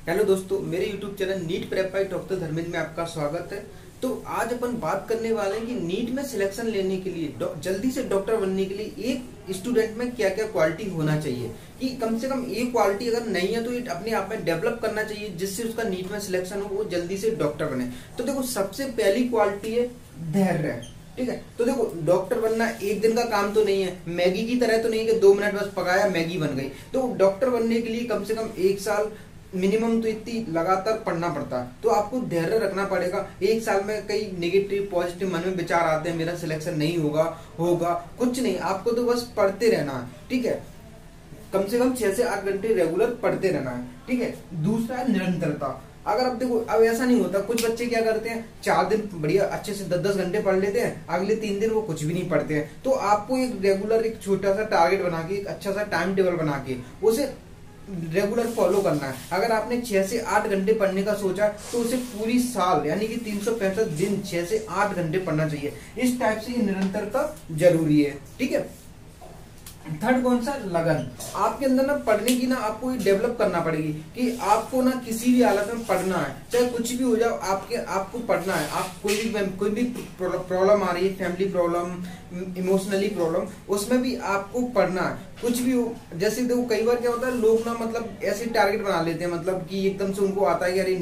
Hello दोस्तों, मेरे YouTube channel NEET prep by doctor Dharmendra में आपका स्वागत है। तो आज अपन बात करने वाले हैं कि नीट में सिलेक्शन लेने के लिए जल्दी से डॉक्टर बनने के लिए एक स्टूडेंट में क्या क्या क्वालिटी होना चाहिए, कि कम से कम एक क्वालिटी अगर नहीं है तो ये अपने आप में डेवलप करना चाहिए जिससे उसका नीट में सिलेक्शन हो, वो जल्दी से डॉक्टर बने। तो देखो, सबसे पहली क्वालिटी है धैर्य। ठीक है, तो देखो डॉक्टर बनना एक दिन का काम तो नहीं है, मैगी की तरह तो नहीं कि 2 मिनट बस पकाया मैगी बन गई। तो डॉक्टर बनने के लिए कम से कम 1 साल मिनिमम तो इतनी लगातार पढ़ना पड़ता है। तो आपको धैर्य रखना पड़ेगा। 1 साल में कई नेगेटिव पॉजिटिव मन में विचार आते हैं, मेरा सिलेक्शन नहीं होगा कुछ नहीं, आपको तो बस पढ़ते रहना है। ठीक है, कम से कम 6 से 8 घंटे रेगुलर पढ़ते रहना है। ठीक है, दूसरा है निरंतरता। अगर अब देखो, अब ऐसा नहीं होता, कुछ बच्चे क्या करते हैं 4 दिन बढ़िया अच्छे से 10-10 घंटे पढ़ लेते हैं, अगले 3 दिन वो कुछ भी नहीं पढ़ते हैं। तो आपको एक रेगुलर एक छोटा सा टारगेट बना के, एक अच्छा सा टाइम टेबल बना के उसे रेगुलर फॉलो करना है। अगर आपने 6 से 8 घंटे पढ़ने का सोचा तो उसे पूरी साल यानी कि 365 दिन 6 से 8 घंटे पढ़ना चाहिए। इस टाइप से ये निरंतरता जरूरी है। ठीक है, थर्ड कौन सा, लगन। आपके अंदर ना पढ़ने की ना आपको डेवलप करना पड़ेगी कि आपको ना किसी भी हालत में पढ़ना है, चाहे कुछ भी हो जाए आपको पढ़ना है। आप कोई भी प्रॉब्लम आ रही है, फैमिली प्रॉब्लम, इमोशनली प्रॉब्लम, उसमें भी आपको पढ़ना है। कुछ भी हो, जैसे देखो कई बार क्या होता है, लोग ना मतलब ऐसे टारगेट बना लेते हैं, मतलब कि एकदम से उनको आता है कि अरे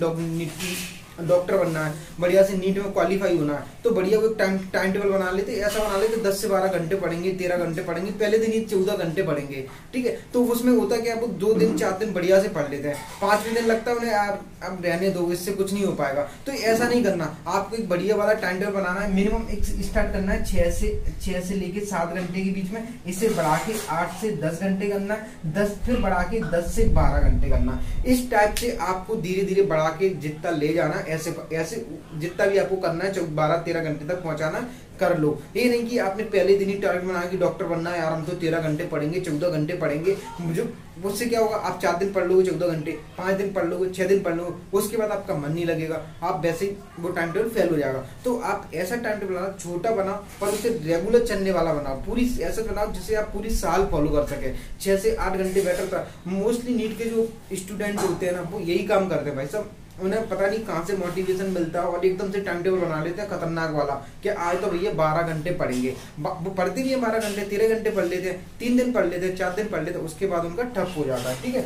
डॉक्टर बनना है, बढ़िया से नीट में क्वालिफाई होना है, तो बढ़िया वो टाइम टेबल बना लेते, ऐसा बना लेते 10 से 12 घंटे पढ़ेंगे, 13 घंटे पढ़ेंगे, पहले दिन ही 14 घंटे पढ़ेंगे। ठीक है, तो उसमें होता क्या है, वो 2 दिन 4 दिन बढ़िया से पढ़ लेते हैं, 5वें दिन लगता है उन्हें यार अब रहने दो, इससे कुछ नहीं हो पाएगा। तो ऐसा नहीं करना, आपको एक बढ़िया वाला टाइम टेबल बनाना है। मिनिमम एक स्टार्ट करना है 6 से लेके 7 घंटे के बीच में, इसे बढ़ा के 8 से 10 घंटे करना है, 10 फिर बढ़ा के 10 से 12 घंटे करना। इस टाइप से आपको धीरे धीरे बढ़ा के जितना ले जाना, ऐसे जितना भी आपको करना है 12-13 घंटे तक पहुंचाना कर लो। ये नहीं कि आपने पहले दिन ही टारगेट बनाया कि डॉक्टर बनना है यार, हम तो 13 घंटे पढ़ेंगे, 14 घंटे पढ़ेंगे। मुझे उससे क्या होगा, आप 4 दिन पढ़ लोगे 14 घंटे, 5 दिन पढ़ लोगे, 6 दिन पढ़ लोगे, उसके बाद आपका मन नहीं लगेगा, आप वैसे ही वो टाइम टेबल फेल हो जाएगा। तो आप ऐसा टाइम टेबल बनाओ, छोटा बनाओ पर उसे रेगुलर चलने वाला बनाओ, पूरी ऐसा बनाओ जिसे आप पूरी साल फॉलो कर सके। 6 से 8 घंटे बेटर था। मोस्टली नीट के जो स्टूडेंट होते हैं ना, वो यही काम करते हैं भाई साहब, उन्हें पता नहीं कहां से मोटिवेशन मिलता है और एकदम से टाइम टेबल बना लेते हैं खतरनाक वाला कि आज तो भैया 12 घंटे पढ़ेंगे। वो पढ़ते भी है 12 घंटे, 13 घंटे पढ़ लेते हैं, 3 दिन पढ़ लेते हैं, 4 दिन पढ़ लेते हैं, उसके बाद उनका ठप हो जाता है। ठीक है,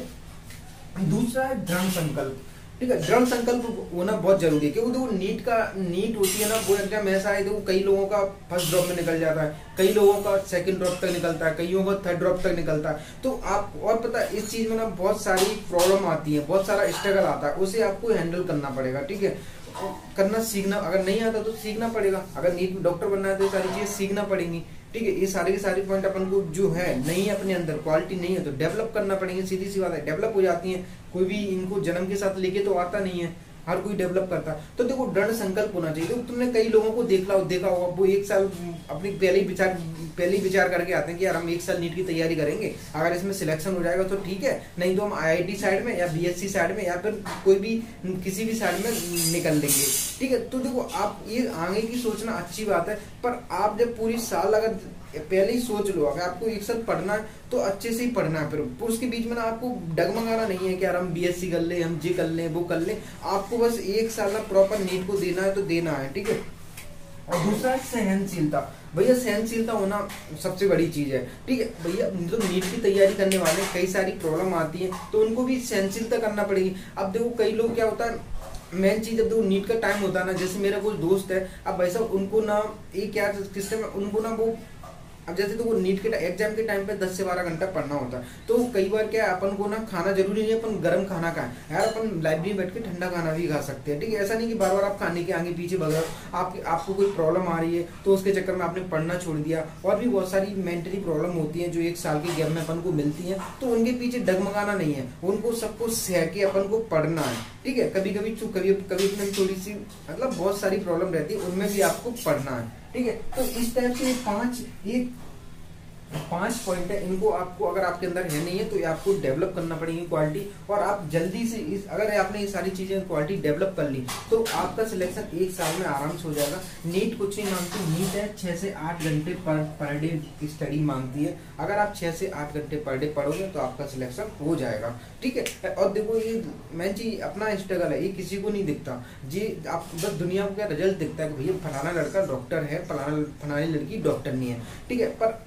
दूसरा है दृढ़ संकल्प। ठीक है, दृढ़ संकल्प होना बहुत जरूरी है, क्योंकि देखो नीट होती है ना, वो एग्जाम ऐसा है, देखो कई लोगों का फर्स्ट ड्रॉप में निकल जाता है, कई लोगों का सेकंड ड्रॉप तक निकलता है, कईयों का थर्ड ड्रॉप तक निकलता है। तो आप और पता है इस चीज में ना बहुत सारी प्रॉब्लम आती है, बहुत सारा स्ट्रगल आता है, उसे आपको हैंडल करना पड़ेगा। ठीक है, करना सीखना, अगर नहीं आता तो सीखना पड़ेगा। अगर नीट में डॉक्टर बनना है तो सारी चीजें सीखना पड़ेंगी। ठीक है, ये सारे के सारे पॉइंट अपन को जो है नहीं है, अपने अंदर क्वालिटी नहीं है तो डेवलप करना पड़ेंगे। सीधी सी बात है, डेवलप हो जाती है, कोई भी इनको जन्म के साथ लेके तो आता नहीं है, हर कोई डेवलप करता है। तो देखो दृढ़ संकल्प होना चाहिए। तो तुमने कई लोगों को देखा होगा, वो 1 साल अपनी पहले ही विचार करके आते हैं कि यार हम 1 साल नीट की तैयारी करेंगे, अगर इसमें सिलेक्शन हो जाएगा तो ठीक है, नहीं तो हम IIT साइड में या BSc साइड में या फिर कोई भी किसी भी साइड में निकल लेंगे। ठीक है, तो देखो आप ये आगे की सोचना अच्छी बात है, पर आप जब पूरी साल अगर पहले ही सोच लो, अगर आपको 1 साल पढ़ना है तो अच्छे से ही पढ़ना है, फिर उसके बीच में ना आपको डगमगाना नहीं है कि यार हम BSc कर ले, हम ये कर ले, वो कर ले। आपको बस 1 साल ना प्रॉपर नीट को देना है तो देना है। ठीक है, और दूसरा है सहनशीलता। भैया सहनशीलता होना सबसे बड़ी चीज है। ठीक है भैया, जो नीट की तैयारी करने वाले कई सारी प्रॉब्लम आती है तो उनको भी सहनशीलता करना पड़ेगी। अब देखो कई लोग क्या होता है, मेन चीज जब देखो नीट का टाइम होता है ना, जैसे मेरा कोई दोस्त है, अब भाई साहब उनको ना ये क्या सिस्टम है, उनको ना वो अब जैसे तो वो नीट के एग्जाम के टाइम पे 10 से 12 घंटा पढ़ना होता है, तो कई बार क्या है, अपन को ना खाना जरूरी नहीं है अपन गर्म खाना खाएं यार, अपन लाइब्रेरी में बैठ के ठंडा खाना भी खा सकते हैं। ठीक है, ऐसा नहीं कि बार बार आप खाने के आगे पीछे भग रहे हो, आपको कोई प्रॉब्लम आ रही है तो उसके चक्कर में आपने पढ़ना छोड़ दिया। और भी बहुत सारी मेंटली प्रॉब्लम होती है जो 1 साल के गैप में अपन को मिलती है, तो उनके पीछे डगमगाना नहीं है, उनको सबको सह के अपन को पढ़ना है। ठीक है, कभी कभी थोड़ी सी मतलब बहुत सारी प्रॉब्लम रहती है, उनमें भी आपको पढ़ना है। ठीक है, तो इस टाइप से 5 एक 5 पॉइंट है, इनको आपको अगर आपके अंदर है नहीं है तो ये आपको डेवलप करना पड़ेगी क्वालिटी। और आप जल्दी से अगर आपने ये सारी चीजें क्वालिटी डेवलप कर ली तो आपका सिलेक्शन 1 साल में आराम से हो जाएगा। नीट कुछ नहीं मांगती, नीट है 6 से 8 घंटे पर डे की स्टडी मांगती है। अगर आप 6 से 8 घंटे पर डे पढ़ोगे तो आपका सिलेक्शन हो जाएगा, ठीक है। और देखो ये मेन चीज अपना स्ट्रगल है, ये किसी को नहीं दिखता जी। आप बस दुनिया को क्या रिजल्ट दिखता है कि भैया फलाना लड़का डॉक्टर है, फलानी लड़की डॉक्टर नहीं है, ठीक है। पर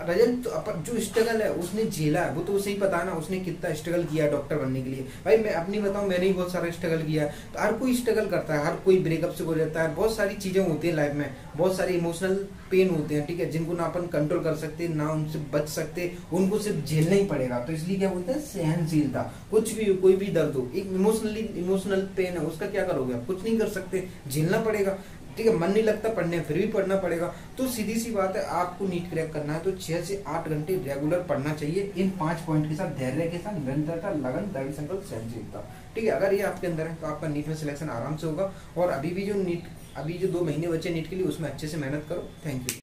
रजत तो अपन जो स्ट्रगल है उसने झेला है वो तो उसे ही पता है ना, उसने कितना स्ट्रगल किया है डॉक्टर बनने के लिए। भाई मैं अपनी बताऊं, मैंने ही बहुत सारा स्ट्रगल किया है। तो हर कोई स्ट्रगल करता है, हर कोई ब्रेकअप से गुजरता है, बहुत सारी चीजें होती है लाइफ में, बहुत सारे इमोशनल पेन होते हैं, ठीक है, जिनको ना अपन कंट्रोल कर सकते ना उनसे बच सकते, उनको सिर्फ झेलना ही पड़ेगा। तो इसलिए क्या बोलते हैं, सहनशीलता। कुछ भी हो, कोई भी दर्द हो, एक इमोशनल पेन है, उसका क्या करोगे आप, कुछ नहीं कर सकते, झेलना पड़ेगा, ठीक है। मन नहीं लगता पढ़ने, फिर भी पढ़ना पड़ेगा। तो सीधी सी बात है, आपको नीट क्रैक करना है तो 6 से 8 घंटे रेगुलर पढ़ना चाहिए, इन 5 पॉइंट के साथ, धैर्य के साथ, निरंतरता, लगन, दृढ़ संकल्प, सहनशीलता, ठीक है। अगर ये आपके अंदर है तो आपका नीट में सिलेक्शन आराम से होगा। और अभी जो 2 महीने बचे नीट के लिए, उसमें अच्छे से मेहनत करो। Thank you.